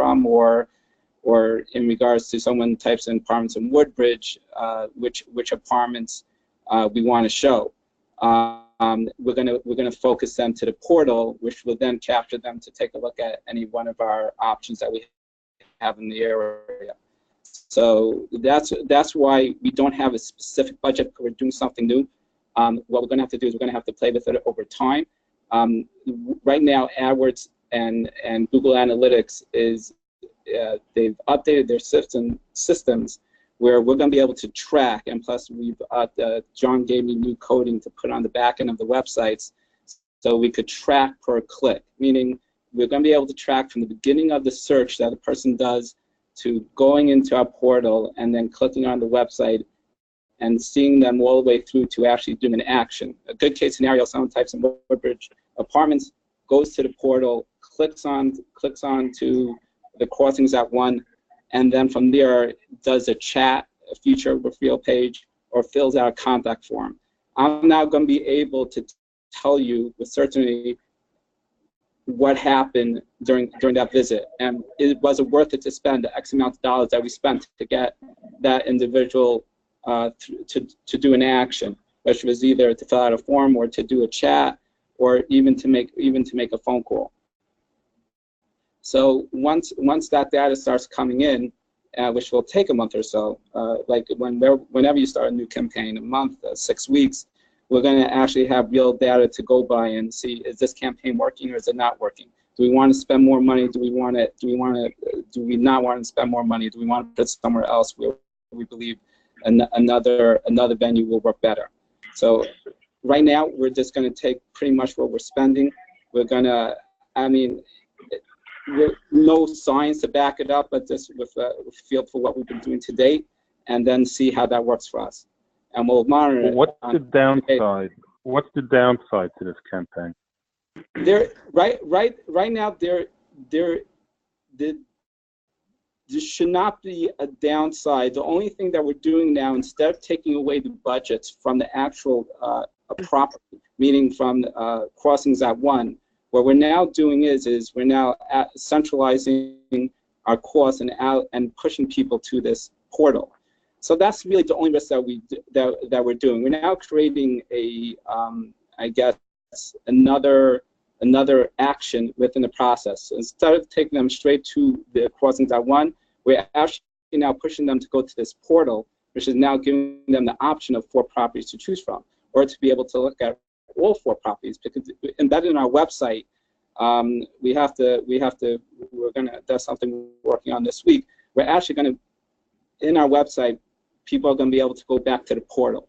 from, or in regards to someone types in apartments in Woodbridge, which apartments we want to show. We're gonna focus them to the portal, which will then capture them to take a look at any one of our options that we have in the area. So that's why we don't have a specific budget, because we're doing something new. What we're going to have to do is we're going to have to play with it over time. Right now, AdWords and Google Analytics is they've updated their systems where we're going to be able to track, and plus John gave me new coding to put on the back end of the websites, so we could track per click, meaning we're going to be able to track from the beginning of the search that a person does to going into our portal and then clicking on the website and seeing them all the way through to actually doing an action. A good case scenario, someone types in Woodbridge Apartments, goes to the portal, clicks on to the Crossings at 1, and then from there does a chat, a feature reveal page, or fills out a contact form. I'm now going to be able to tell you with certainty what happened during that visit, and was it worth it to spend the X amount of dollars that we spent to get that individual to do an action, which was either to fill out a form or to do a chat or even to make a phone call. So once that data starts coming in, which will take a month or so, like whenever you start a new campaign, a month, 6 weeks, we're going to actually have real data to go by and see, is this campaign working or is it not working? Do we want to spend more money? Do we not want to spend more money? Do we want to put it somewhere else where we believe another venue will work better? So right now we're just going to take pretty much what we're spending. We're going to, no science to back it up, but just with a feel for what we've been doing to date, and then see how that works for us. And we'll monitor it. What's the downside? What's the downside to this campaign? Right now there should not be a downside. The only thing that we're doing now, instead of taking away the budgets from the actual property, meaning from Crossings at 1, what we're now doing is we're now centralizing our costs and pushing people to this portal. So that's really the only risk that we're doing. We're now creating I guess another action within the process. So instead of taking them straight to the Crossings at 1, we're actually now pushing them to go to this portal, which is now giving them the option of 4 properties to choose from, or to be able to look at all 4 properties. Because embedded in our website, that's something we're working on this week. We're actually going to, in our website, people are going to be able to go back to the portal.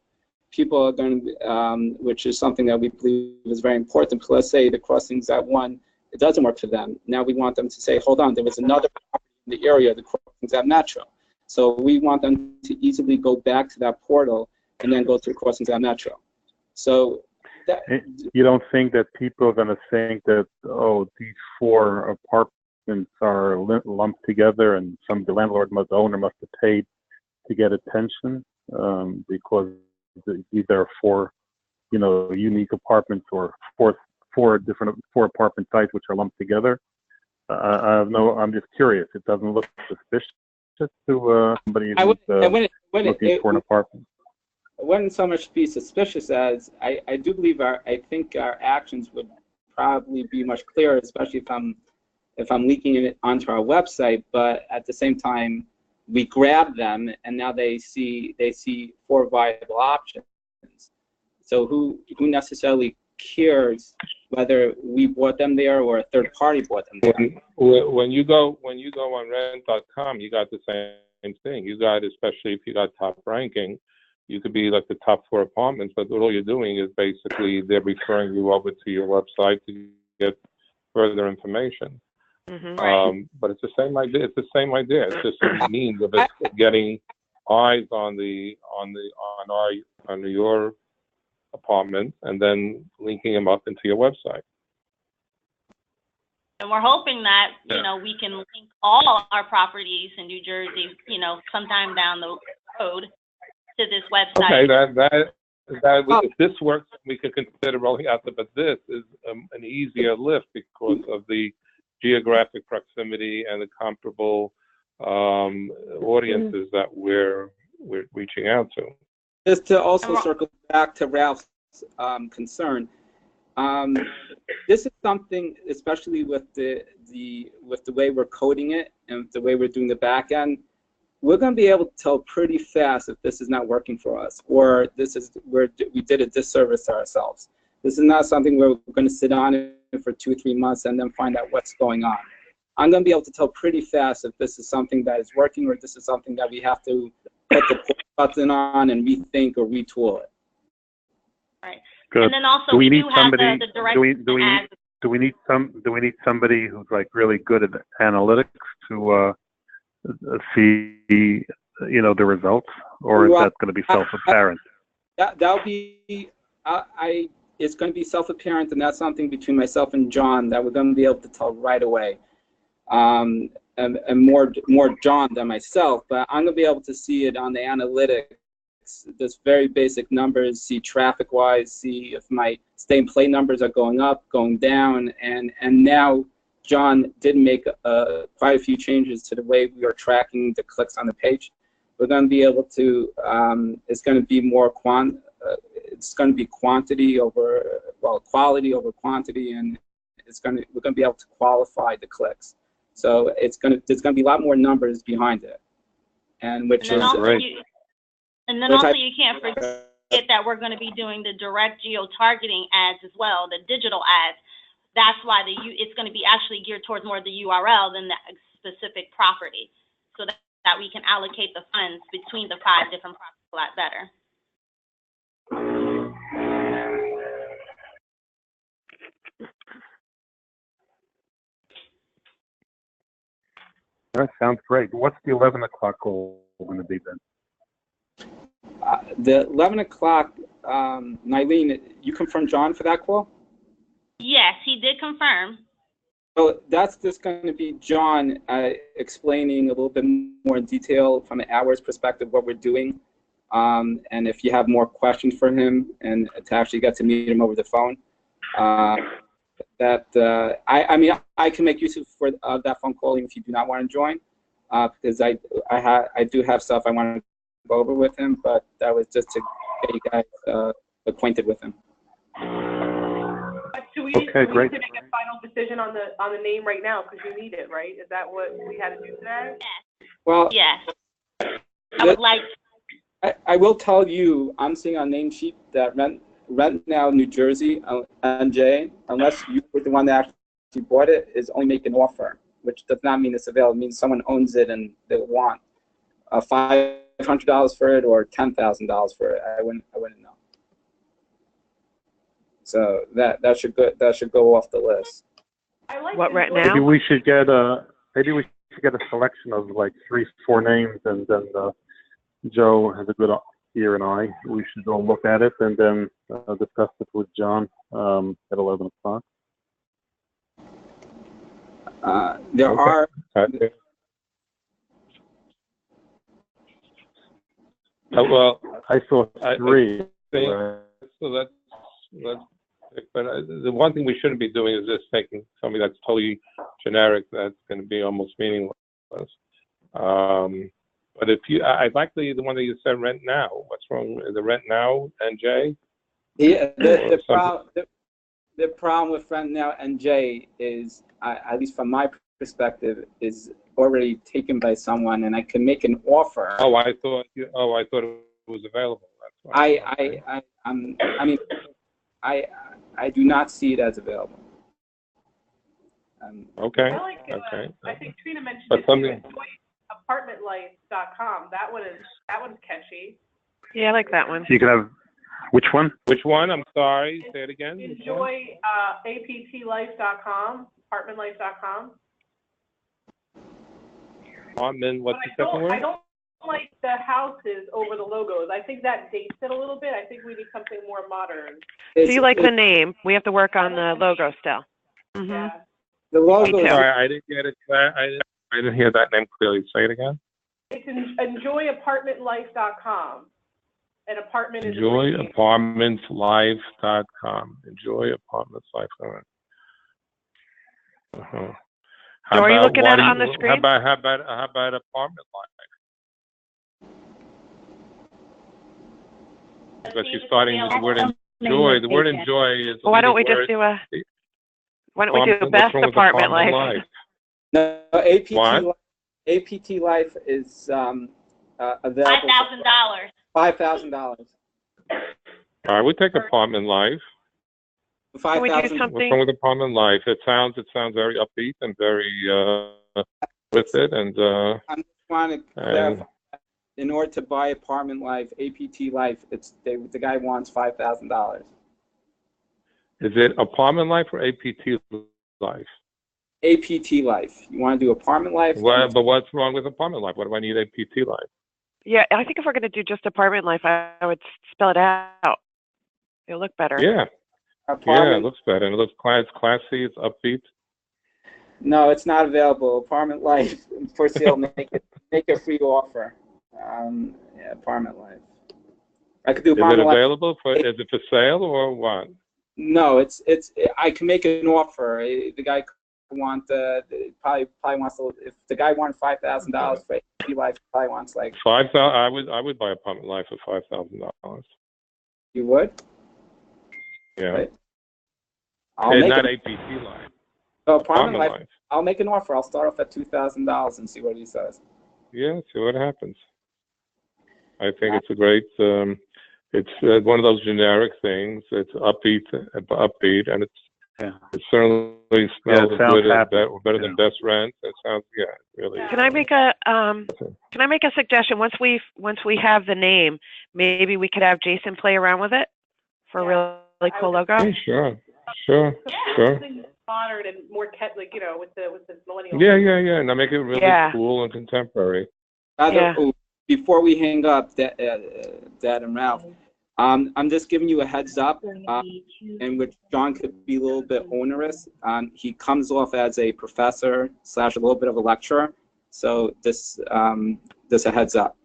People are going to, which is something that we believe is very important. Because let's say the Crossings at 1, it doesn't work for them. Now we want them to say, hold on, there was another property in the area, the Crossings at Metro. So we want them to easily go back to that portal and then go to the Crossings at Metro. So you don't think that people are going to think that, oh, these 4 apartments are lumped together and the owner must have paid to get attention because these are 4, unique apartments, or four apartment types which are lumped together? I'm just curious. It doesn't look suspicious to somebody who's looking for an apartment. It wouldn't so much be suspicious as I do believe I think our actions would probably be much clearer, especially if I'm leaking it onto our website. But at the same time, we grab them, and now they see 4 viable options. So who necessarily cares whether we bought them there or a third party bought them there? When you go on rent.com, you got the same thing. You got, especially if you got top ranking, you could be like the top 4 apartments, but all you're doing is basically they're referring you over to your website to get further information. Right. But it's the same idea. It's just a means of it getting eyes on your apartment and then linking them up into your website. And we're hoping that we can link all our properties in New Jersey, sometime down the road to this website. Okay, if this works, we can consider rolling out. But this is an easier lift because of the geographic proximity and the comparable audiences that we're reaching out to. Just to also circle back to Ralph's concern, this is something, especially with the way we're coding it and the way we're doing the back end, we're going to be able to tell pretty fast if this is not working for us, or this is where we did a disservice to ourselves. This is not something where we're going to sit on it for 2 or 3 months and then find out what's going on. I'm going to be able to tell pretty fast if this is something that is working or if this is something that we have to put the pause button on and rethink or retool it. Right. Good. And then also do we we need do somebody? have the direct ads. Do we need somebody who's like really good at analytics to see the results, or is that going to be self-apparent? That'll be it's going to be self-apparent, and that's something between myself and John that we're going to be able to tell right away. And more John than myself, but I'm going to be able to see it on the analytics, just very basic numbers, see traffic-wise, see if my stay and play numbers are going up, going down, and now John did make quite a few changes to the way we are tracking the clicks on the page. We're going to be able to, it's going to be more it's going to be quantity over, well, quality over quantity, and we're going to be able to qualify the clicks. So there's going to be a lot more numbers behind it, and which is great. And then also you can't forget that we're going to be doing the direct geo-targeting ads as well, the digital ads. That's why it's going to be actually geared towards more the URL than the specific property, so that we can allocate the funds between the 5 different properties a lot better. That sounds great. What's the 11 o'clock goal going to be then? The 11 o'clock, Nylene, you confirmed John for that call? Yes, he did confirm. So that's just going to be John explaining a little bit more in detail from an AdWords perspective what we're doing. And if you have more questions for him and to actually get to meet him over the phone, I mean, I can make use of that phone call even if you do not want to join, because I do have stuff I want to go over with him, but that was just to get you guys acquainted with him. Do we Okay, great. need to make a final decision on the name right now because you need it, right? Is that what we had to do today? Yes. Well, yes. I would like. I will tell you, I'm seeing on name sheet that Rent Now New Jersey, NJ, unless you were the one that actually bought it, is only making an offer, which does not mean it's available. It means someone owns it and they want $500 for it or $10,000 for it. I wouldn't know. So that should go off the list. I like What right now? Maybe we should get a selection of like 3-4 names, and then Joe has a good ear and eye. We should go look at it and then discuss it with John at 11 o'clock. There are. Okay. Well, I saw 3. So but the one thing we shouldn't be doing is just taking something that's totally generic that's going to be almost meaningless. But if I'd like the one that you said, Rent Now. What's wrong with the Rent Now, NJ? Yeah, the problem with Rent Now NJ is, at least from my perspective, is already taken by someone, and I can make an offer. Oh, I thought it was available. That's why. I do not see it as available. Okay. I like it. Okay. I think Trina mentioned But it. something. Apartmentlife.com. That one's catchy. Yeah, I like that one. You can have which one? Which one? I'm sorry. Say it again. Enjoy aptlife.com. Apartmentlife.com. Then what's the second I one? don't like the houses over the logos. I think that dates it a little bit. I think we need something more modern. So you like the name. We have to work on the logo still. Mm-hmm. Yeah. The logo. Me too. Sorry, I didn't get it. I didn't hear that name clearly. Say it again. It's enjoyapartmentlife.com. An apartment is Enjoyapartmentslife.com. Enjoyapartmentslife.com. So are you looking at it on the screen? How about apartment life? Because she's starting with the word enjoy. The word enjoy is. Well, why don't we just do a? Why don't we do best apartment life? No, APT Life is available. $5,000. $5,000. All right, we take apartment life. Can we do What's something? wrong with apartment life? It sounds very upbeat and very with it, and I just want to clarify. In order to buy apartment life, APT Life, the guy wants $5,000. Is it apartment life or APT life? APT Life. You want to do apartment life? Well, but what's wrong with apartment life? What do I need APT life? Yeah, I think if we're going to do just apartment life, I would spell it out. It'll look better. Yeah. Yeah, it looks better. And it looks classy. It's upbeat. No, it's not available. Apartment Life for sale. Make a free offer. Yeah, apartment life. I could do apartment life. Is it available life. Is it for sale or what? No, I can make an offer. The guy want probably wants to, if the guy wanted $5,000 for APT Life, probably wants like $5,000. I would buy apartment life for $5,000. You would? Yeah. Right. Not APT Life. So apartment life. I'll make an offer. I'll start off at $2,000 and see what he says. Yeah, see what happens. I think it's a great. It's one of those generic things. It's upbeat, and it certainly smells good. Better than Best Rent. It sounds really. Can I make a suggestion? Once we have the name, maybe we could have Jason play around with it for a really cool logo. Yeah, sure. Modern and more with the millennial. Yeah. And I make it really cool and contemporary. Before we hang up, Dad and Ralph, I'm just giving you a heads up, in which John could be a little bit onerous. He comes off as a professor / a little bit of a lecturer, so this a heads up.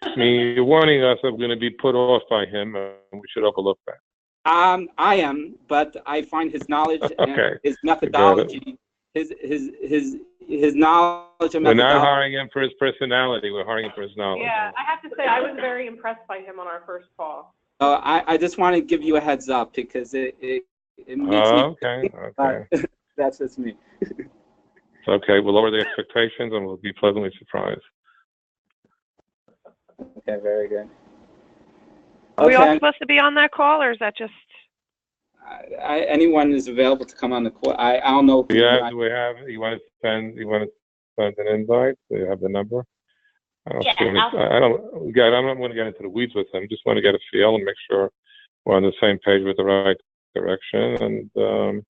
I mean, you're warning us that we're going to be put off by him, and we should overlook that. I am, but I find his knowledge and his methodology, his knowledge and methodology. We're not hiring him for his personality. We're hiring him for his knowledge. Yeah, I have to say I was very impressed by him on our first call. I just want to give you a heads up because it makes me. Okay. That's just me. Okay, we'll lower the expectations and we'll be pleasantly surprised. Okay, very good. Are we all supposed to be on that call, or is that just? Anyone is available to come on the call. I don't know. Do we have? You want to send an invite? Do you have the number? I don't want to get into the weeds with them. Just want to get a feel and make sure we're on the same page with the right direction. And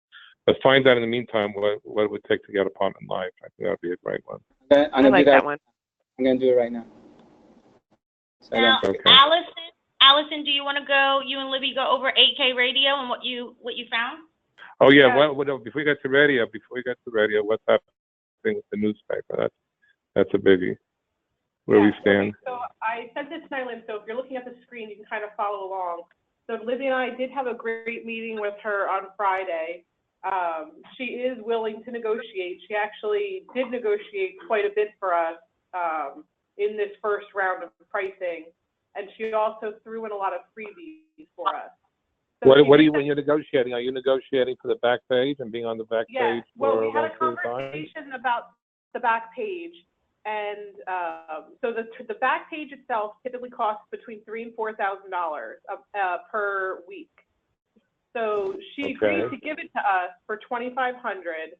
let's find out in the meantime what it would take to get apartment life. I think that would be a great one. Okay, I like that one. I'm going to do it right now. So now, Allison, do you want to go? You and Libby go over 8K radio and what you found? Oh yeah. Well, before we get to radio, what's happening with the newspaper? That's a biggie. Where we stand. Okay, so I sent it to Nylin, so if you're looking at the screen, you can kind of follow along. So Libby and I did have a great meeting with her on Friday. She is willing to negotiate. She actually did negotiate quite a bit for us in this first round of pricing, and she also threw in a lot of freebies for us. So when you're negotiating? Are you negotiating for the back page and being on the back page? Well, we had a conversation about the back page. And so the back page itself typically costs between $3,000 and $4,000 per week. So she agreed to give it to us for $2,500,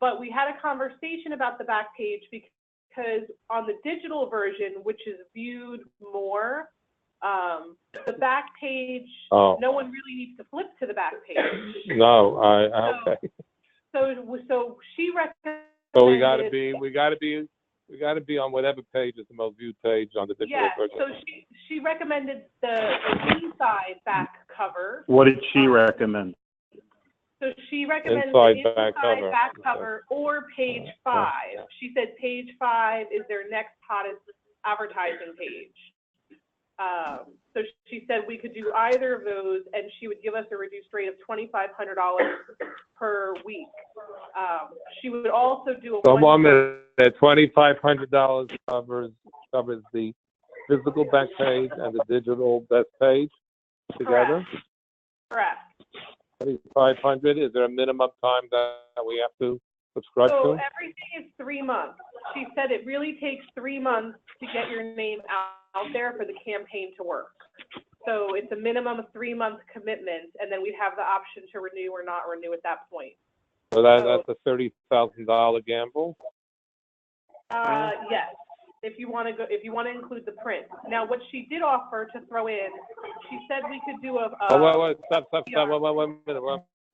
but we had a conversation about the back page because on the digital version, which is viewed more, the back page, no one really needs to flip to the back page. No, okay. So she recommended. So we got to be on whatever page is the most viewed page on the digital version. So she recommended the inside back cover. What did she recommend? So she recommended inside the back cover or page 5. She said page 5 is their next hottest advertising page. So she said we could do either of those, and she would give us a reduced rate of $2,500 per week. She would also do a so 1 minute. $2,500 covers the physical back page and the digital best page together. Correct. 2,500. Is there a minimum time that we have to subscribe to? So everything is 3 months. She said it really takes 3 months to get your name out there for the campaign to work. So it's a minimum of 3 month commitment, and then we'd have the option to renew or not renew at that point. So that's a $30,000 gamble. Yes, if you want to include the print. Now, what she did offer to throw in, she said we could do a. Wait, stop. Wait a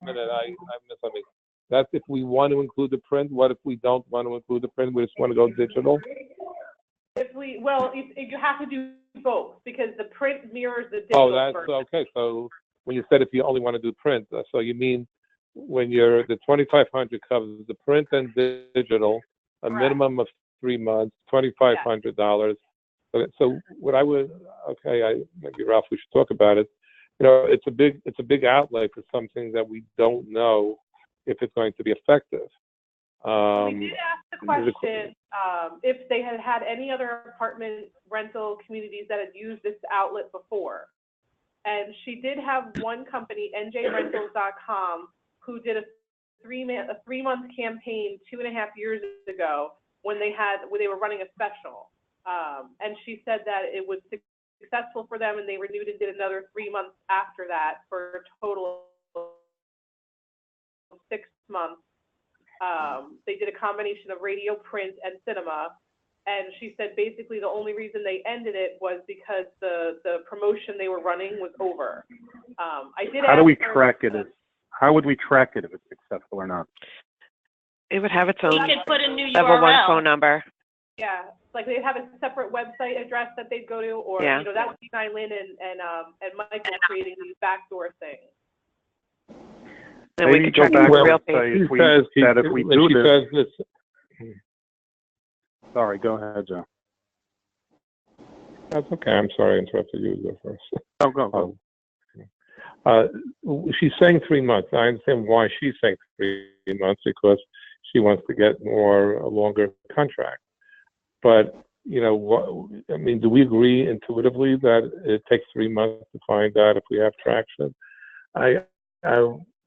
minute. I missed something. That's if we want to include the print. What if we don't want to include the print? We just want to go digital. You have to do both because the print mirrors the digital. Oh, that's version. Okay. So when you said if you only want to do print, so you mean when you're the 2,500 covers the print and digital, a minimum of 3 months, $2,500. So what I would, maybe Ralph, we should talk about it. You know, it's a big outlay for something that we don't know if it's going to be effective. We did ask the question if they had any other apartment rental communities that had used this outlet before. And she did have one company, njrentals.com, who did a 3-month campaign 2.5 years ago when they were running a special. And she said that it was successful for them, and they renewed and did another 3 months after that for a total of 6 months. They did a combination of radio, print, and cinema. And she said basically the only reason they ended it was because the promotion they were running was over. How do we track it? How would we track it if it's successful or not? It would have its own You could put a new level URL. 1 phone number. Yeah, like they'd have a separate website address that they'd go to, or Yeah. that would be Nylin and Michael creating these backdoor things. Then we could track back the real and say page. if we do this. This. Sorry, go ahead, Joe. That's okay. I'm sorry I interrupted you. Go first. Oh, go. She's saying 3 months. I understand why she's saying 3 months, because she wants to get a longer contract. But, you know, do we agree intuitively that it takes 3 months to find out if we have traction?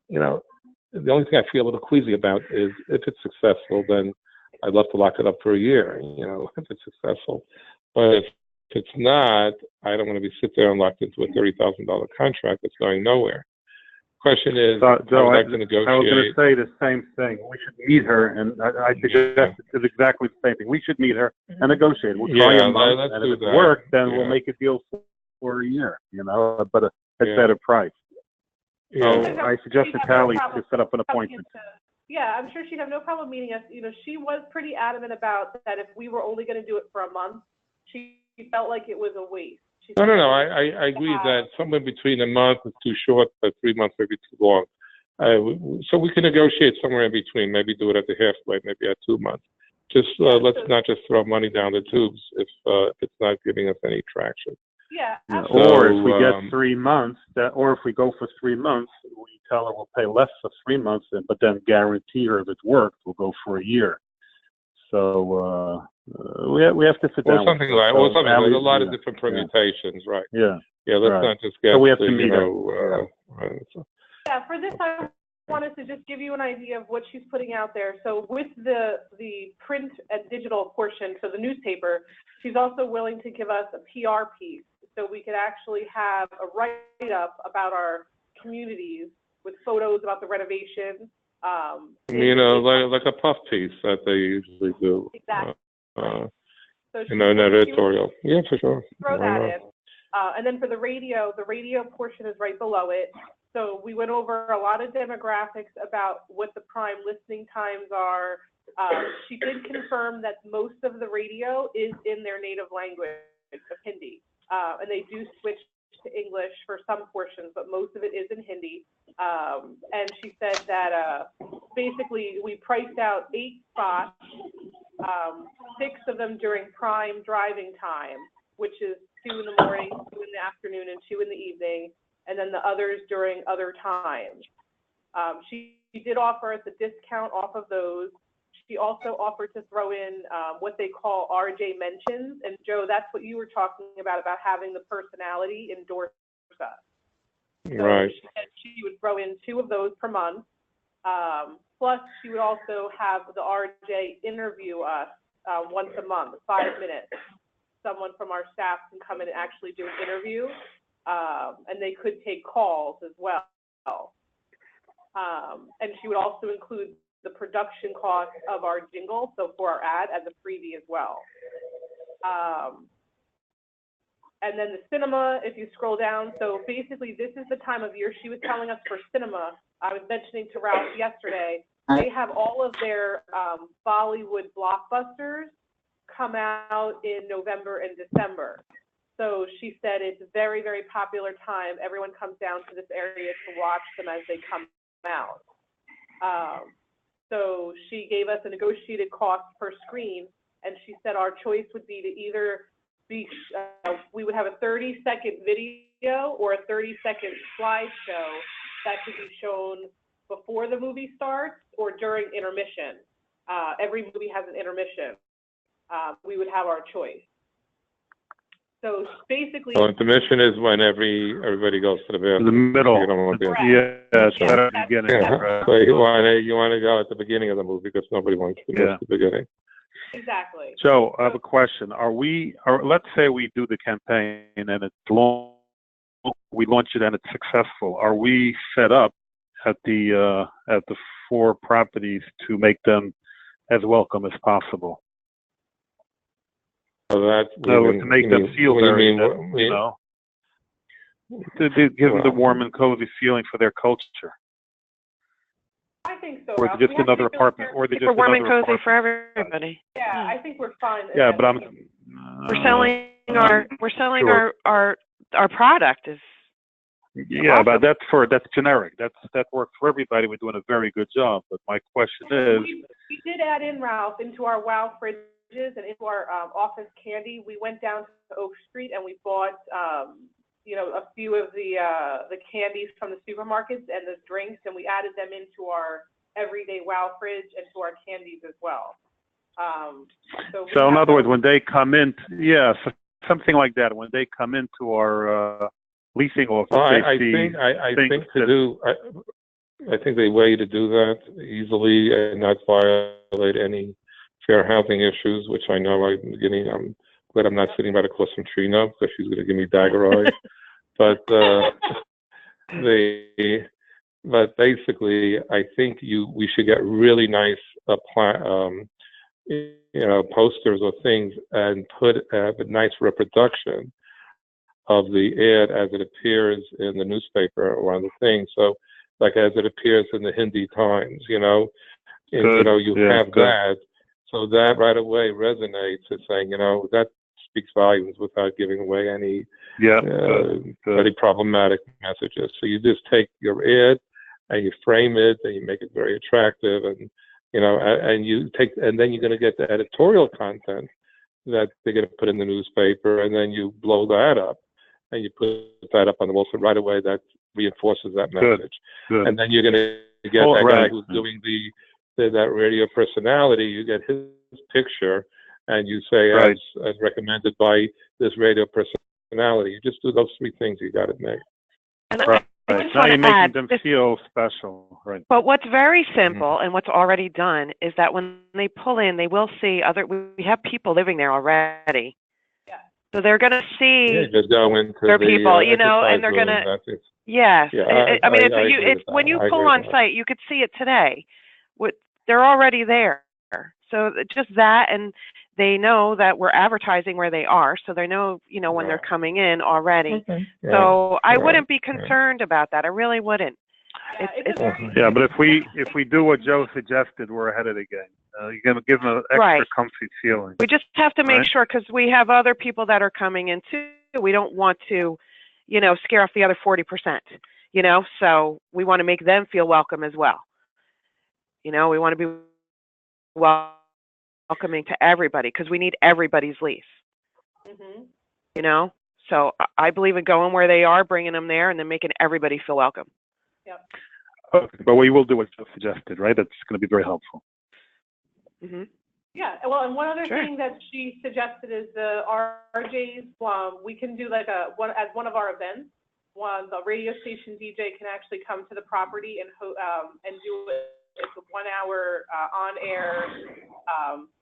You know, the only thing I feel a little queasy about is if it's successful, then I'd love to lock it up for a year, you know, if it's successful. But if it's not, I don't want to be sit there and locked into a $30,000 contract that's going nowhere. Question is, Joe, I would like to negotiate. I was going to say the same thing. We should meet her, and I suggested exactly the same thing. We should meet her and negotiate. We'll try a month, and if it works, then we'll make a deal for a year, you know, but at a better price. So I suggested Tally to set up an appointment. Yeah, I'm sure she'd have no problem meeting us. You know, she was pretty adamant about that if we were only going to do it for a month, she felt like it was a waste. No. I agree that somewhere between a month is too short, but 3 months may be too long. So we can negotiate somewhere in between. Maybe do it at the halfway, maybe at 2 months. Just let's not just throw money down the tubes if it's not giving us any traction. Yeah. Or if we get 3 months, or if we go for 3 months, we tell her we'll pay less for 3 months, but then guarantee her if it worked, we'll go for a year. So we have to sit down. Or something like that. There's a lot of different permutations, right? Yeah. Yeah. Let's not just get. So we have to meet her. Yeah. For this, I wanted to just give you an idea of what she's putting out there. So with the print and digital portion, so the newspaper, she's also willing to give us a PR piece, so we could actually have a write-up about our communities with photos about the renovation. You know, like a puff piece that they usually do. Exactly. So an editorial. Yeah, for sure. Throw that in. And then for the radio portion is right below it. So we went over a lot of demographics about what the prime listening times are. She did confirm that most of the radio is in their native language of Hindi. And they do switch to English for some portions, but most of it is in Hindi. And she said that basically we priced out 8 spots, 6 of them during prime driving time, which is 2 in the morning, 2 in the afternoon, and 2 in the evening, and then the others during other times. She did offer us a discount off of those. She also offered to throw in what they call RJ mentions. And Joe, that's what you were talking about having the personality endorse us. So right. she said she would throw in 2 of those per month. Plus, she would also have the RJ interview us once a month, 5 minutes. Someone from our staff can come in and actually do an interview, and they could take calls as well. And she would also include the production cost of our jingle, so for our ad, as a freebie as well. And then the cinema, if you scroll down, so basically this is the time of year she was telling us for cinema. I was mentioning to Ralph yesterday, they have all of their Bollywood blockbusters come out in November and December. So she said it's a very, very popular time. Everyone comes down to this area to watch them as they come out. So she gave us a negotiated cost per screen, and she said our choice would be to either be, we would have a 30-second video or a 30-second slideshow that could be shown before the movie starts or during intermission. Every movie has an intermission. We would have our choice. So basically, So intermission is when everybody goes to the bathroom. The middle. You don't want to be Yeah, it's better at the beginning. yeah. Right. So you want to go at the beginning of the movie because nobody wants to go to the beginning. Exactly. So I have a question. Let's say we do the campaign and it's long, we launch it and it's successful. Are we set up at the 4 properties to make them as welcome as possible? So that to make them feel very, to give them the warm and cozy feeling for their culture. I think so. Or just another apartment, or they just We're warm and another cozy apartment. for everybody. Yeah, I think we're fine. Yeah, but we're selling our product is. Yeah, awesome. But that's generic. That works for everybody. We're doing a very good job. But my question is, we did add in, Ralph, into our WOW fridges and into our office candy. We went down to Oak Street and we bought a few of the candies from the supermarkets and the drinks, and we added them into our everyday WOW fridge and to our candies as well. So in other words, when they come in, something like that. When they come into our leasing office, I think the way to do that easily and not violate any fair housing issues, which I know I'm glad I'm not sitting right across from Trina because she's going to give me dagger eyes. But basically, I think we should get really nice posters or things and put a nice reproduction of the ad as it appears in the newspaper or on the thing. So, like as it appears in the Hindi Times, you have that. So that right away resonates as saying, that speaks volumes without giving away any very problematic messages. So you just take your ad and you frame it and you make it very attractive, and and then you're going to get the editorial content that they're going to put in the newspaper, and then you blow that up and you put that up on the wall. So right away that reinforces that message. Good. And then you're going to get that guy who's doing that radio personality. You get his picture and you say as recommended by this radio personality. You just do those 3 things. You got it, Meg. Right. Now you're making them feel special, right? But what's very simple and what's already done is that when they pull in, they will see we have people living there already. Yeah. So they're going to see just go into their people, and they're going to. Yes. Yeah, it's when you pull on site, you could see it today. They're already there. So just that, and they know that we're advertising where they are, so they know, when they're coming in already. Okay. So I wouldn't be concerned about that. I really wouldn't. But if we do what Joe suggested, we're ahead of the game. You're going to give them an extra comfy feeling. We just have to make sure, because we have other people that are coming in too. We don't want to, scare off the other 40%. So we want to make them feel welcome as well. We want to be welcoming to everybody because we need everybody's lease. Mm-hmm. So I believe in going where they are, bringing them there, and then making everybody feel welcome. Yep. Okay, but we will do what you suggested, right? That's going to be very helpful. Mm-hmm. Yeah, well, and one other Sure. thing that she suggested is the RJs, we can do like as one of our events. The radio station DJ can actually come to the property and do it. It's a 1 hour on-air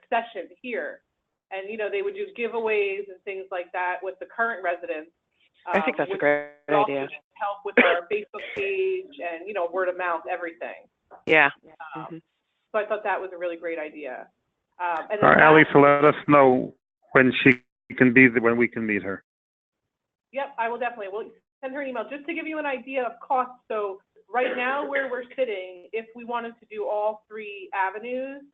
session here. And, they would do giveaways and things like that with the current residents. I think that's a great idea. Help with our Facebook page and, word of mouth, everything. Yeah. So I thought that was a really great idea. And Ali, so let us know when when we can meet her. Yep, I will definitely. We'll send her an email just to give you an idea of cost. So right now where we're sitting, if we wanted to do all 3 avenues,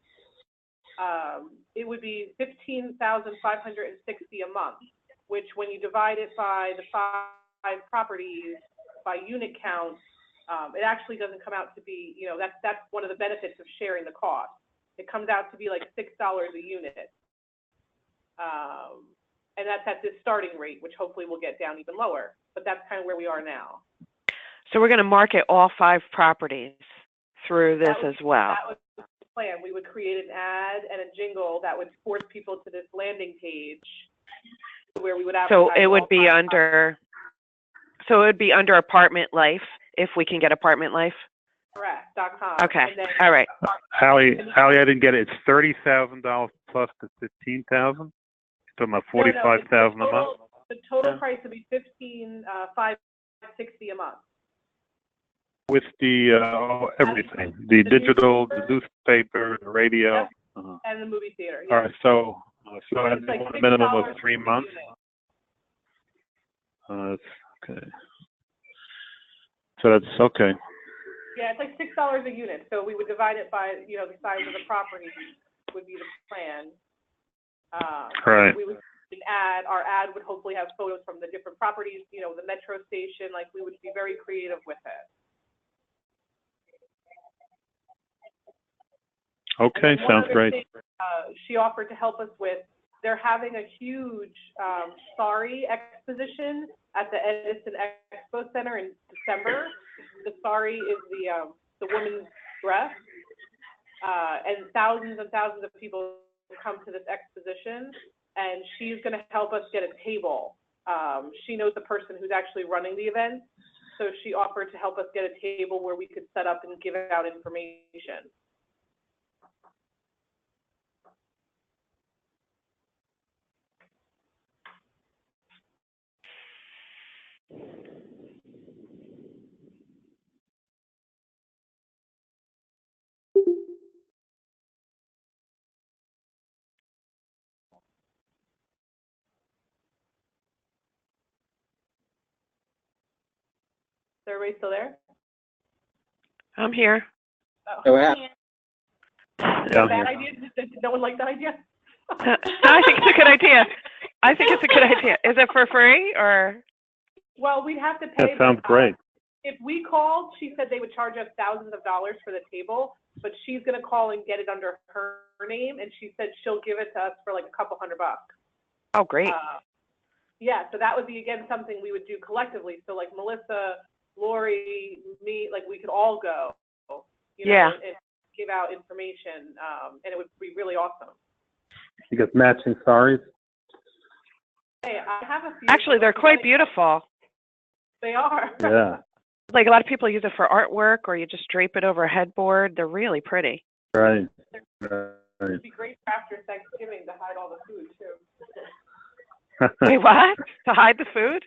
it would be $15,560 a month, which when you divide it by the 5 properties by unit count, it actually doesn't come out to be, that's one of the benefits of sharing the cost. It comes out to be like $6 a unit. And that's at this starting rate, which hopefully will get down even lower. But that's kind of where we are now. So we're going to market all 5 properties through this as well. That was the plan. We would create an ad and a jingle that would force people to this landing page where we would advertise. So it would be under. So it would be under Apartment Life if we can get Apartment Life. Correct. .com. Okay. All right. Ali, I didn't get it. It's $30,000 plus the $15,000. Talking about $45,000 a month. The total price would be $15,560 a month. With the everything, the digital, the newspaper, the radio, and the movie theater. All right, so that's like a minimum of 3 months. Okay. So that's okay. Yeah, it's like $6 a unit. So we would divide it by the size of the property would be the plan. Right. We would an ad. Our ad would hopefully have photos from the different properties. The metro station. Like we would be very creative with it. Okay, sounds great. She offered to help us with. They're having a huge sari exposition at the Edison Expo Center in December. The sari is the woman's dress, and thousands of people come to this exposition, and she's going to help us get a table. She knows the person who's actually running the event, so she offered to help us get a table where we could set up and give out information. Is everybody still there? I'm here. Go ahead. Bad idea? Did no one like that idea? I think it's a good idea. Is it for free or? Well, we'd have to pay. That sounds great. If we called, she said they would charge us thousands of dollars for the table, but she's going to call and get it under her name, and she said she'll give it to us for like a couple $100. Oh, great. Yeah, so that would be, again, something we would do collectively. So like Melissa, Lori, me, like we could all go, and give out information, and it would be really awesome. You get matching saris? Hey, I have a few. Actually, they're quite beautiful. They are. Yeah. Like a lot of people use it for artwork, or you just drape it over a headboard. They're really pretty. Right. It'd be great for after Thanksgiving to hide all the food too. Wait, what? To hide the food?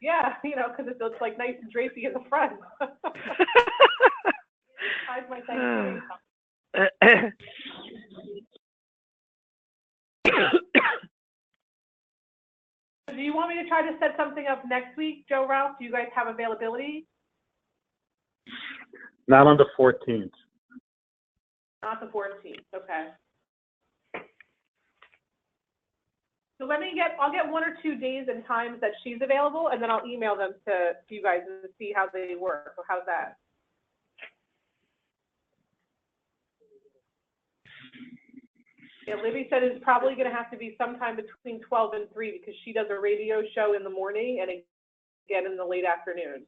Yeah, because it looks like nice and drapey in the front. Hide my Thanksgiving. Do you want me to try to set something up next week, Joe, Ralph? Do you guys have availability? Not on the 14th. Not the 14th, okay. So I'll get 1 or 2 days and times that she's available, and then I'll email them to you guys and see how they work. So how's that? Yeah, Libby said it's probably going to have to be sometime between 12 and 3 because she does a radio show in the morning and again in the late afternoon.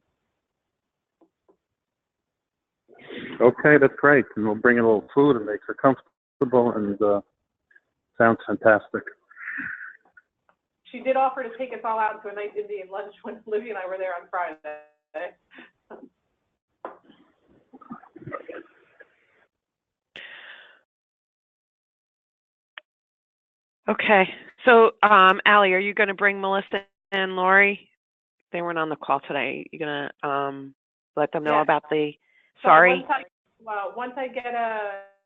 Okay, that's great. And we'll bring in a little food and make her comfortable, and sounds fantastic. She did offer to take us all out to a nice Indian lunch when Libby and I were there on Friday. Okay. So, Allie, are you going to bring Melissa and Lori? They weren't on the call today. You're going to let them know about the, sorry? So once I get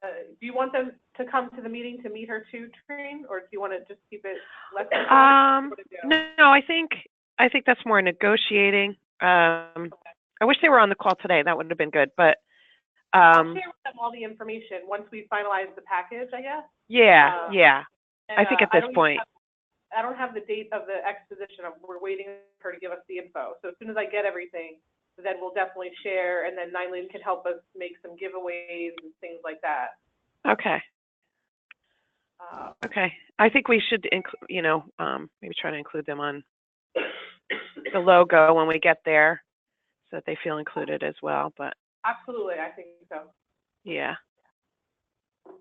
do you want them to come to the meeting to meet her too, Trine? Or do you want to just keep it less? No, I think that's more negotiating. I wish they were on the call today. That would have been good, but I'll share with them all the information once we finalize the package, I guess. Yeah. And, I think at this point. I don't have the date of the exposition. We're waiting for her to give us the info. So as soon as I get everything, then we'll definitely share, and then Nylene can help us make some giveaways and things like that. Okay. Okay. I think we should, maybe try to include them on the logo when we get there, so that they feel included as well. But absolutely, I think so. Yeah.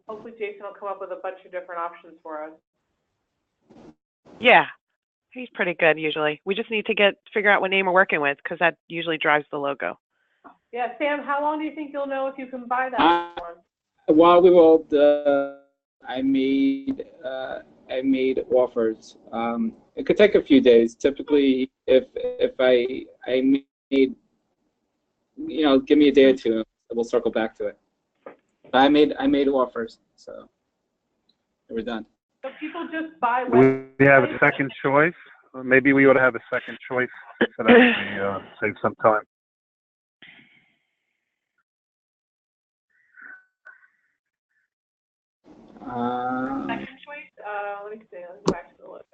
Hopefully Jason will come up with a bunch of different options for us. Yeah, he's pretty good usually. We just need to figure out what name we're working with, because that usually drives the logo. Yeah, Sam, how long do you think you'll know if you can buy that one? While we were I made offers. It could take a few days. Typically, if I made, give me a day or two, we'll circle back to it. But I made offers, so we're done. So people just buy. We have a second choice. Maybe we ought to have a second choice so that we save some time. Second choice. Let me see. Let's go back to the list.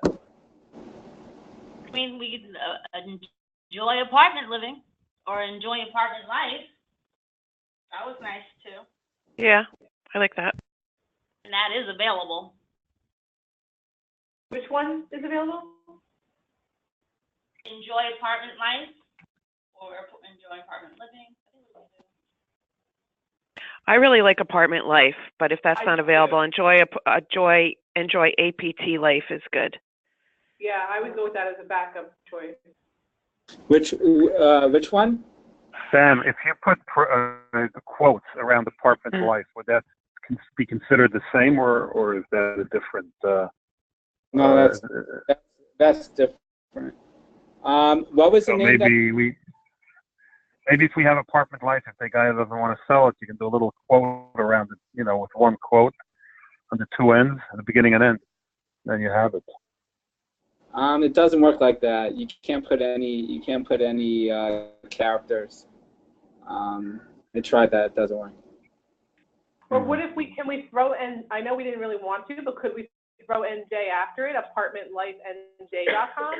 I mean, we could enjoy apartment living or enjoy apartment life. That was nice too. Yeah, I like that. And that is available. Which one is available? Enjoy apartment life or enjoy apartment living. I really like apartment life, but if that's not available, enjoy APT life is good. Yeah, I would go with that as a backup choice. Which one? Sam, if you put quotes around apartment life, would that be considered the same, or is that a different? No, that's different. What was the name? Maybe if we have apartment life, if the guy doesn't want to sell it, you can do a little quote around it, with one quote on the two ends, at the beginning and end. Then you have it. It doesn't work like that. You can't put any characters. I tried that. It doesn't work. Or what if can we throw in? I know we didn't really want to, but could we throw NJ after it? Apartmentlifenj.com.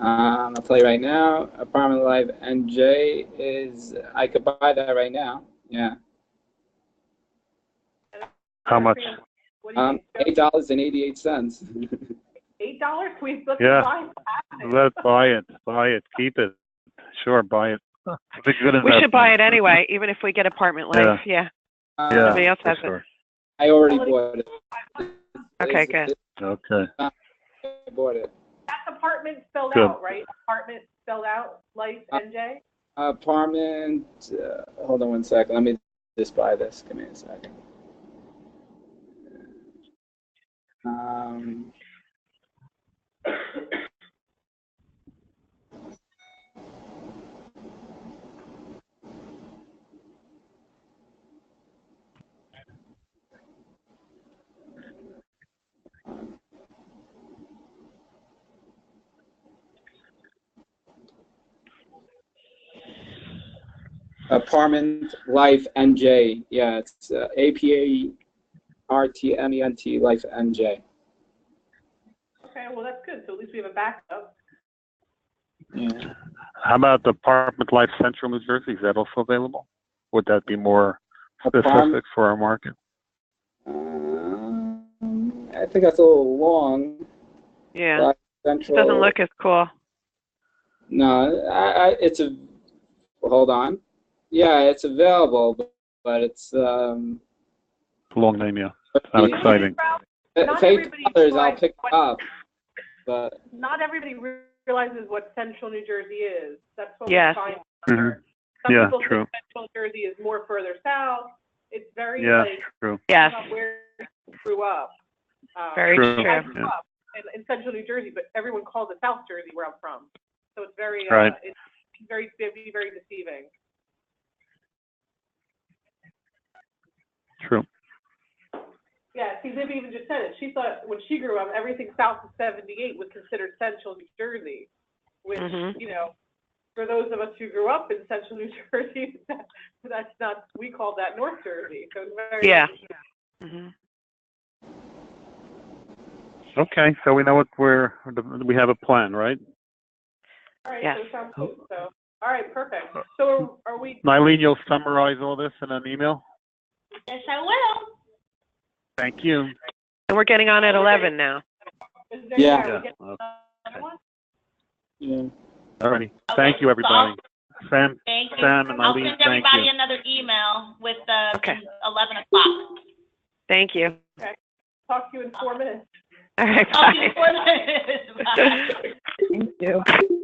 I'll tell you right now. Apartment Life NJ is. I could buy that right now. Yeah. How much? $8.88. $8? We Let's buy it. Keep it. Sure, buy it. We should buy it anyway, even if we get apartment life. Yeah. Somebody else has it. I already bought it. Okay, good. Okay. I bought it. That's apartment spelled out, right? Apartment spelled out, life, NJ? Apartment, hold on one second. Let me just buy this. Give me a second. Apartment Life NJ. Yeah, it's APARTMENT Life NJ. Okay, well that's good. So at least we have a backup. Yeah. How about the Apartment Life Central New Jersey? Is that also available? Would that be more specific for our market? I think that's a little long. Yeah. Central, doesn't look as cool. No, it's a. Hold on. Yeah, it's available, but it's. Long name, yeah. It's not exciting. Fake colors, I'll pick up, but not everybody realizes what Central New Jersey is. That's what Yes. we find. Mm-hmm. Some Yeah, people true. think Central New Jersey is more further south. It's very true. Yes. Not where you grew up. Very true. true. I grew up in Central New Jersey, but everyone calls it South Jersey, where I'm from. So it's very, Right. it's very deceiving. True. Yeah, see, Libby even just said it. She thought when she grew up, everything south of 78 was considered Central New Jersey, which, you know, for those of us who grew up in Central New Jersey, that's not, we call that North Jersey. So it's very, Okay, so we know what we have a plan, right? All right, yes. so it sounds good. So, all right, perfect. So are we? Nylene, you'll summarize all this in an email? Yes, I will. Thank you. And we're getting on at 11 now. Yeah. Yeah. All righty. Thank you, everybody. Sam, Thank you. Sam and I'll Nylene, send thank everybody you. another email with 11 o'clock. Thank you. Okay. Talk to you in 4 minutes. All right, Talk to you bye. in 4 minutes. Bye. Thank you.